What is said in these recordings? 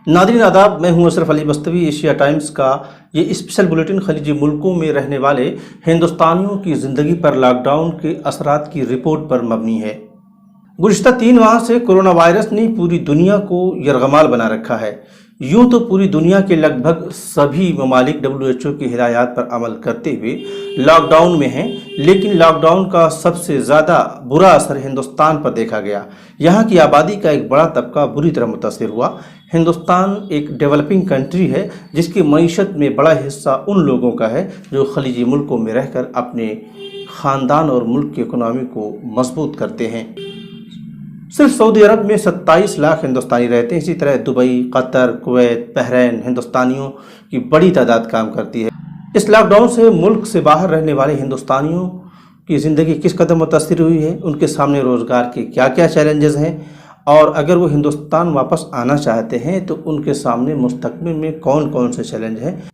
Nadreen आदाब, मैं हूं अशरफ अली बस्तवी। एशिया टाइम्स का ये स्पेशल बुलेटिन खलीजी मुल्कों में रहने वाले हिंदुस्तानियों की ज़िंदगी पर लॉकडाउन के असरात की रिपोर्ट पर मबनी है। गुज़िश्ता 3 माह से कोरोना वायरस ने पूरी दुनिया को यरगमाल बना रखा है। यूं तो पूरी दुनिया के लगभग सभी ममालिक WHO की हिदायत पर अमल करते हुए लॉकडाउन में हैं, लेकिन लॉकडाउन का सबसे ज़्यादा बुरा असर हिंदुस्तान पर देखा गया। यहाँ की आबादी का एक बड़ा तबका बुरी तरह मुतासिर हुआ। हिंदुस्तान एक डेवलपिंग कंट्री है जिसकी मईशत में बड़ा हिस्सा उन लोगों का है जो खलीजी मुल्कों में रहकर अपने ख़ानदान और मुल्क की इकोनॉमी को मजबूत करते हैं। सिर्फ सऊदी अरब में 27 लाख हिंदुस्तानी रहते हैं। इसी तरह दुबई, कतर, कुवैत, बहरीन हिंदुस्तानियों की बड़ी तादाद काम करती है। इस लॉकडाउन से मुल्क से बाहर रहने वाले हिंदुस्तानियों की ज़िंदगी किस कदर मुतासिर हुई है, उनके सामने रोज़गार के क्या क्या चैलेंजेस हैं, और अगर वो हिंदुस्तान वापस आना चाहते हैं तो उनके सामने मुस्तकबिल में कौन कौन से चैलेंज हैं,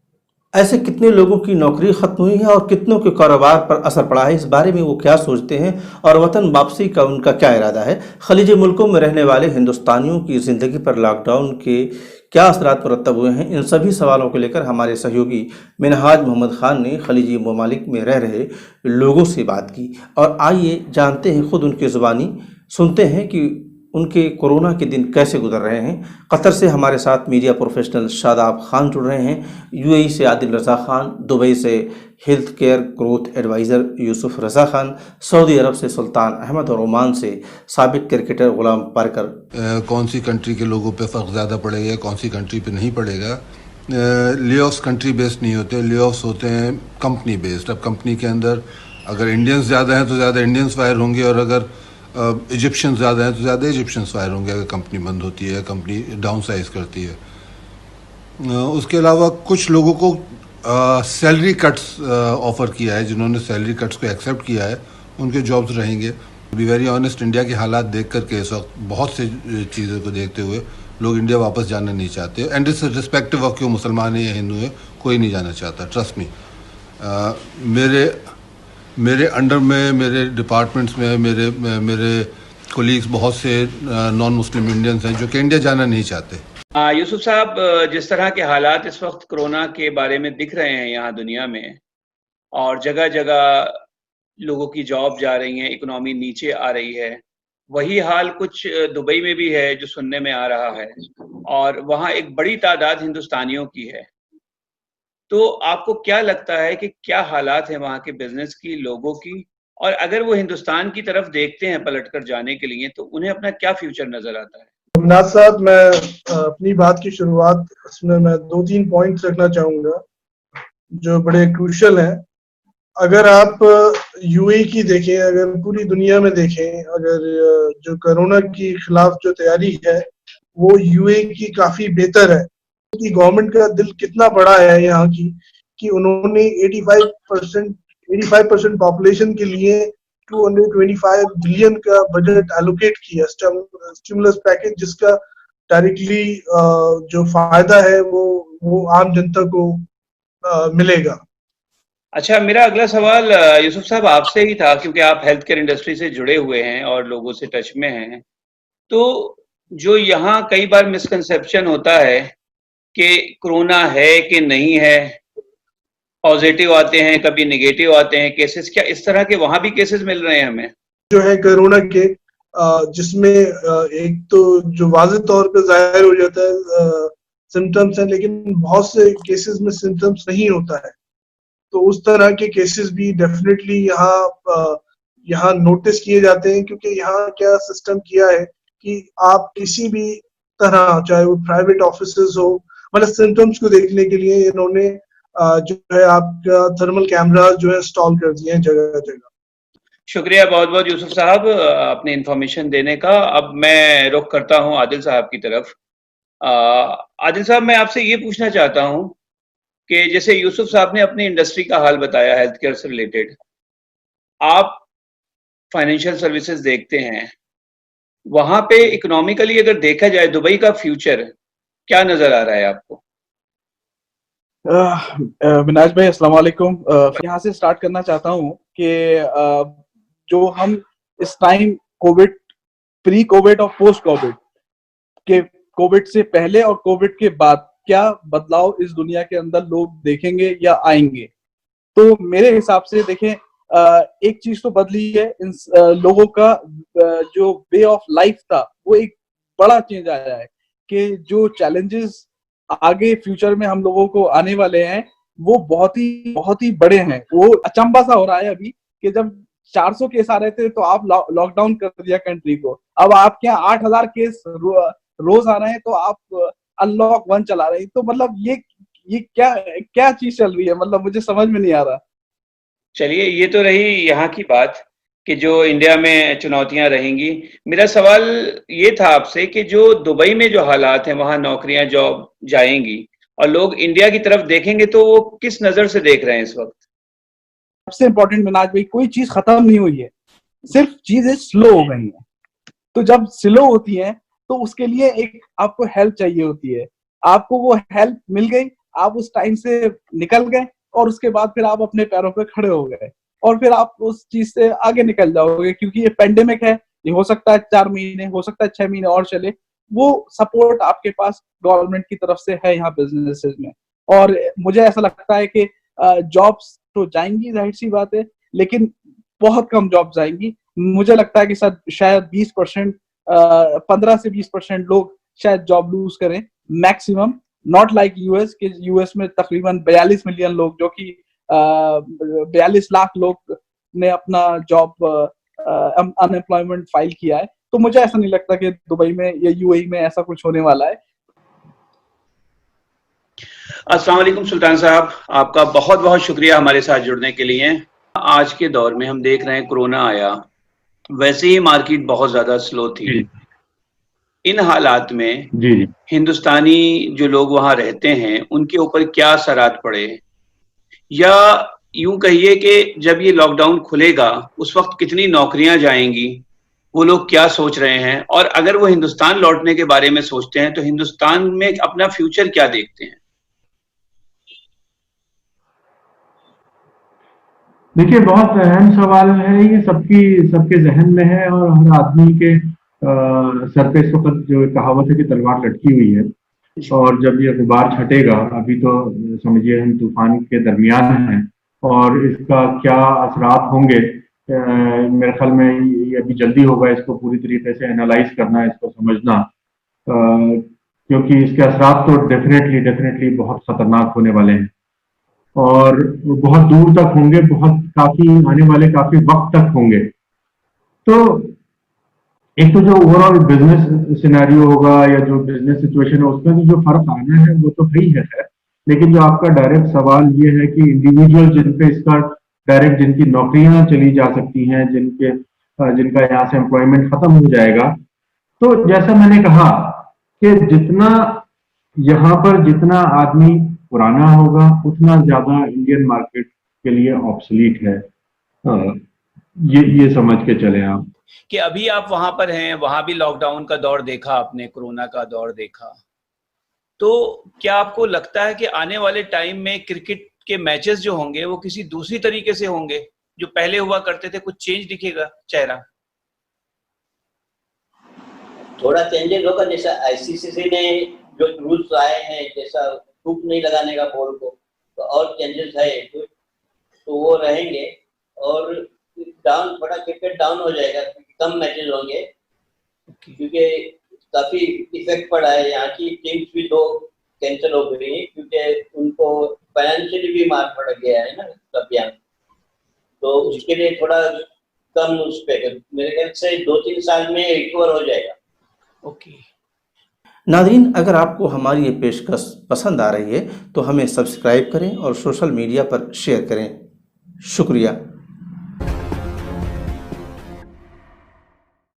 ऐसे कितने लोगों की नौकरी ख़त्म हुई है और कितनों के कारोबार पर असर पड़ा है, इस बारे में वो क्या सोचते हैं और वतन वापसी का उनका क्या इरादा है। खलीजी मुल्कों में रहने वाले हिंदुस्तानियों की ज़िंदगी पर लॉकडाउन के क्या असरात मुरतब हुए हैं, इन सभी सवालों को लेकर हमारे सहयोगी मिनहाज मोहम्मद ख़ान ने खलीजी ममालिक में रह रहे लोगों से बात की। और आइए जानते हैं, ख़ुद उनकी ज़ुबानी सुनते हैं कि उनके कोरोना के दिन कैसे गुजर रहे हैं। कतर से हमारे साथ मीडिया प्रोफेशनल शादाब खान जुड़ रहे हैं, UAE से आदिल रज़ा खान, दुबई से health care growth adviser Yusuf Raza Khan, सऊदी अरब से सुल्तान अहमद और ओमान से साबिक क्रिकेटर गुलाम पारकर। कौन सी कंट्री के लोगों पे फ़र्क ज़्यादा पड़ेगा, कौन सी कंट्री पे नहीं पड़ेगा। ले ऑफ्स कंट्री बेस्ड नहीं होते, ले ऑफ्स होते हैं कंपनी बेस्ड। अब कंपनी के अंदर अगर इंडियंस ज़्यादा हैं तो ज़्यादा इंडियंस फायर होंगे, और अगर इजिप्शियन ज़्यादा हैं तो ज़्यादा इजिप्शियंस फायर होंगे अगर कंपनी बंद होती है, कंपनी डाउन साइज करती है। उसके अलावा कुछ लोगों को सैलरी कट्स ऑफ़र किया है, जिन्होंने सैलरी कट्स को एक्सेप्ट किया है उनके जॉब्स रहेंगे। बी वेरी ऑनेस्ट, इंडिया के हालात देख करके इस वक्त बहुत से चीज़ों को देखते हुए लोग इंडिया वापस जाना नहीं चाहते। एंड इट्स रिस्पेक्टिव ऑफ कि वो मुसलमान है या हिंदू है, कोई नहीं जाना चाहता, ट्रस्ट मी। मेरे अंडर में, मेरे डिपार्टमेंट्स में मेरे कोलीग्स बहुत से नॉन मुस्लिम इंडियंस हैं जो कि इंडिया जाना नहीं चाहते। यूसुफ साहब, जिस तरह के हालात इस वक्त कोरोना के बारे में दिख रहे हैं यहाँ दुनिया में, और जगह जगह लोगों की जॉब जा रही हैं, इकोनॉमी नीचे आ रही है, वही हाल कुछ दुबई में भी है जो सुनने में आ रहा है, और वहाँ एक बड़ी तादाद हिंदुस्तानियों की है। तो आपको क्या लगता है कि क्या हालात हैं वहाँ के बिजनेस की, लोगों की, और अगर वो हिंदुस्तान की तरफ देखते हैं पलटकर जाने के लिए तो उन्हें अपना क्या फ्यूचर नजर आता है? मिनाज साहब, मैं अपनी बात की शुरुआत इसमें मैं 2-3 पॉइंट्स रखना चाहूंगा जो बड़े क्रूशियल हैं। अगर आप UAE की देखें, अगर पूरी दुनिया में देखें, अगर जो कोरोना के खिलाफ जो तैयारी है वो UAE की काफी बेहतर है। कि गवर्नमेंट का दिल कितना बड़ा है यहाँ की, कि उन्होंने 85% पॉपुलेशन के लिए 225 बिलियन का बजट एलोकेट किया, स्टिमुलस पैकेज, जिसका डायरेक्टली जो फायदा है वो आम जनता को मिलेगा। अच्छा, मेरा अगला सवाल यूसुफ साहब आपसे ही था, क्योंकि आप हेल्थ केयर इंडस्ट्री से जुड़े हुए हैं और लोगों से टच में हैं। तो जो यहाँ कई बार मिसकंसेप्शन होता है कि कोरोना है कि नहीं है, पॉजिटिव आते हैं, कभी नेगेटिव आते हैं केसेस, क्या इस तरह के वहाँ भी केसेस मिल रहे हैं हमें? जो है कोरोना के, जिसमें एक तो जो वाज़ेह तौर पे जाहिर हो जाता है सिम्टम्स हैं, लेकिन बहुत से केसेस में सिम्टम्स नहीं होता है। तो उस तरह के केसेस भी डेफिनेटली यहाँ नोटिस किए जाते हैं, क्योंकि यहाँ क्या सिस्टम किया है कि आप किसी भी तरह, चाहे वो प्राइवेट ऑफिसेज हो, मतलब सिम्टम्स को देखने के लिए इन्होंने जो है आपका थर्मल कैमरा जो है इंस्टॉल कर दिए हैं जगह जगह। शुक्रिया बहुत बहुत यूसुफ साहब अपनी इंफॉर्मेशन देने का। अब मैं रुख करता हूं आदिल साहब की तरफ। आदिल साहब, मैं आपसे ये पूछना चाहता हूं कि जैसे यूसुफ साहब ने अपनी इंडस्ट्री का हाल बताया हेल्थ केयर से रिलेटेड, आप फाइनेंशियल सर्विसेज देखते हैं, वहां पे इकोनॉमिकली अगर देखा जाए दुबई का फ्यूचर क्या नजर आ रहा है आपको? मिनाज भाई, अस्सलाम वालेकुम। यहाँ से स्टार्ट करना चाहता हूँ कि जो हम इस टाइम कोविड, प्री कोविड और पोस्ट कोविड के कोविड से पहले और कोविड के बाद क्या बदलाव इस दुनिया के अंदर लोग देखेंगे या आएंगे। तो मेरे हिसाब से देखें, एक चीज तो बदली है, इन लोगों का जो वे ऑफ लाइफ था वो एक बड़ा चेंज आया है कि जो चैलेंजेस आगे फ्यूचर में हम लोगों को आने वाले हैं वो बहुत ही बड़े हैं। वो अचंभा सा हो रहा है अभी कि जब 400 केस आ रहे थे तो आप लॉकडाउन कर दिया कंट्री को, अब आपके यहाँ 8000 केस रोज आ रहे हैं तो आप अनलॉक 1 चला रहे हैं। तो मतलब ये क्या चीज चल रही है, मतलब मुझे समझ में नहीं आ रहा। चलिए, ये तो रही यहाँ की बात कि जो इंडिया में चुनौतियां रहेंगी। मेरा सवाल ये था आपसे कि जो दुबई में जो हालात हैं, वहाँ नौकरियां जॉब जाएंगी और लोग इंडिया की तरफ देखेंगे तो वो किस नजर से देख रहे हैं इस वक्त? सबसे इंपॉर्टेंट मिनाज भाई, कोई चीज खत्म नहीं हुई है, सिर्फ चीजें स्लो हो गई हैं। तो जब स्लो होती हैं तो उसके लिए एक आपको हेल्प चाहिए होती है, आपको वो हेल्प मिल गई, आप उस टाइम से निकल गए और उसके बाद फिर आप अपने पैरों पे खड़े हो गए और फिर आप उस चीज से आगे निकल जाओगे। क्योंकि ये पेंडेमिक है, ये हो सकता है 4 महीने, हो सकता है 6 महीने और चले, वो सपोर्ट आपके पास गवर्नमेंट की तरफ से है यहाँ बिजनेसेस में। और मुझे ऐसा लगता है कि जॉब्स तो जाएंगी, जाहिर सी बात है, लेकिन बहुत कम जॉब्स आएंगी। मुझे लगता है कि शायद 20%, 15 से 20% लोग शायद जॉब लूज करें मैक्सिमम, नॉट लाइक यूएस कि यूएस में तकरीबन 42 मिलियन लोग, जो कि 42 लाख लोग ने अपना जॉब अनएम्प्लॉयमेंट फाइल किया है। तो मुझे ऐसा नहीं लगता कि दुबई में या यूएई में ऐसा कुछ होने वाला है। अस्सलाम वालेकुम सुल्तान साहब, आपका बहुत बहुत शुक्रिया हमारे साथ जुड़ने के लिए। आज के दौर में हम देख रहे हैं कोरोना आया, वैसे ही मार्केट बहुत ज्यादा स्लो थी। इन हालात में हिंदुस्तानी जो लोग वहां रहते हैं उनके ऊपर क्या असरात पड़े, या यूं कहिए कि जब ये लॉकडाउन खुलेगा उस वक्त कितनी नौकरियां जाएंगी, वो लोग क्या सोच रहे हैं, और अगर वो हिंदुस्तान लौटने के बारे में सोचते हैं तो हिंदुस्तान में अपना फ्यूचर क्या देखते हैं? देखिए, बहुत अहम सवाल है ये, सबके जहन में है और हर आदमी के सर पे इस वक्त जो कहावत है कि तलवार लटकी हुई है। और जब ये गुबार छटेगा, अभी तो समझिए हम तूफान के दरमियान हैं और इसका क्या असरात होंगे, मेरे ख्याल में ये अभी जल्दी होगा इसको पूरी तरीके से एनालाइज करना, इसको समझना, क्योंकि इसके असरात तो डेफिनेटली बहुत खतरनाक होने वाले हैं और बहुत दूर तक होंगे, काफी आने वाले काफी वक्त तक होंगे। तो एक तो जो ओवरऑल बिजनेस सिनेरियो होगा या जो बिजनेस सिचुएशन है उसमें तो जो फर्क आना है वो तो है, लेकिन जो आपका डायरेक्ट सवाल ये है कि इंडिविजुअल जिन पे इसका डायरेक्ट, जिनकी नौकरियां चली जा सकती हैं, जिनका यहाँ से एम्प्लॉयमेंट खत्म हो जाएगा, तो जैसा मैंने कहा कि जितना आदमी पुराना होगा उतना ज्यादा इंडियन मार्केट के लिए ऑब्सोलीट है। ये समझ के चले आप कि अभी आप वहां पर हैं, वहां भी लॉकडाउन का दौर देखा आपने, कोरोना का दौर देखा, तो क्या आपको लगता है कि आने वाले टाइम में क्रिकेट के मैचेस जो होंगे वो किसी दूसरी तरीके से होंगे, जो पहले हुआ करते थे, कुछ चेंज दिखेगा चेहरा? थोड़ा चेंजेस होगा, जैसा आईसीसी ने जो रूल्स आए हैं, जैसा थूक नहीं लगाने का बॉल को, तो और चेंजेस है तो वो रहेंगे। और डाउन, बड़ा क्रिकेट डाउन हो जाएगा, कम मैचेस होंगे क्योंकि काफी इफेक्ट पड़ा है। यहाँ की टीम्स भी 2 कैंसिल हो गई है क्योंकि उनको फाइनेंशियली भी मार पड़ गया है ना सब यहाँ, तो उसके लिए थोड़ा कम उस पे मेरे ख्याल से 2-3 साल में रिकवर हो जाएगा। ओके नाज़रीन, अगर आपको हमारी ये पेशकश पसंद आ रही है तो हमें सब्सक्राइब करें और सोशल मीडिया पर शेयर करें। शुक्रिया।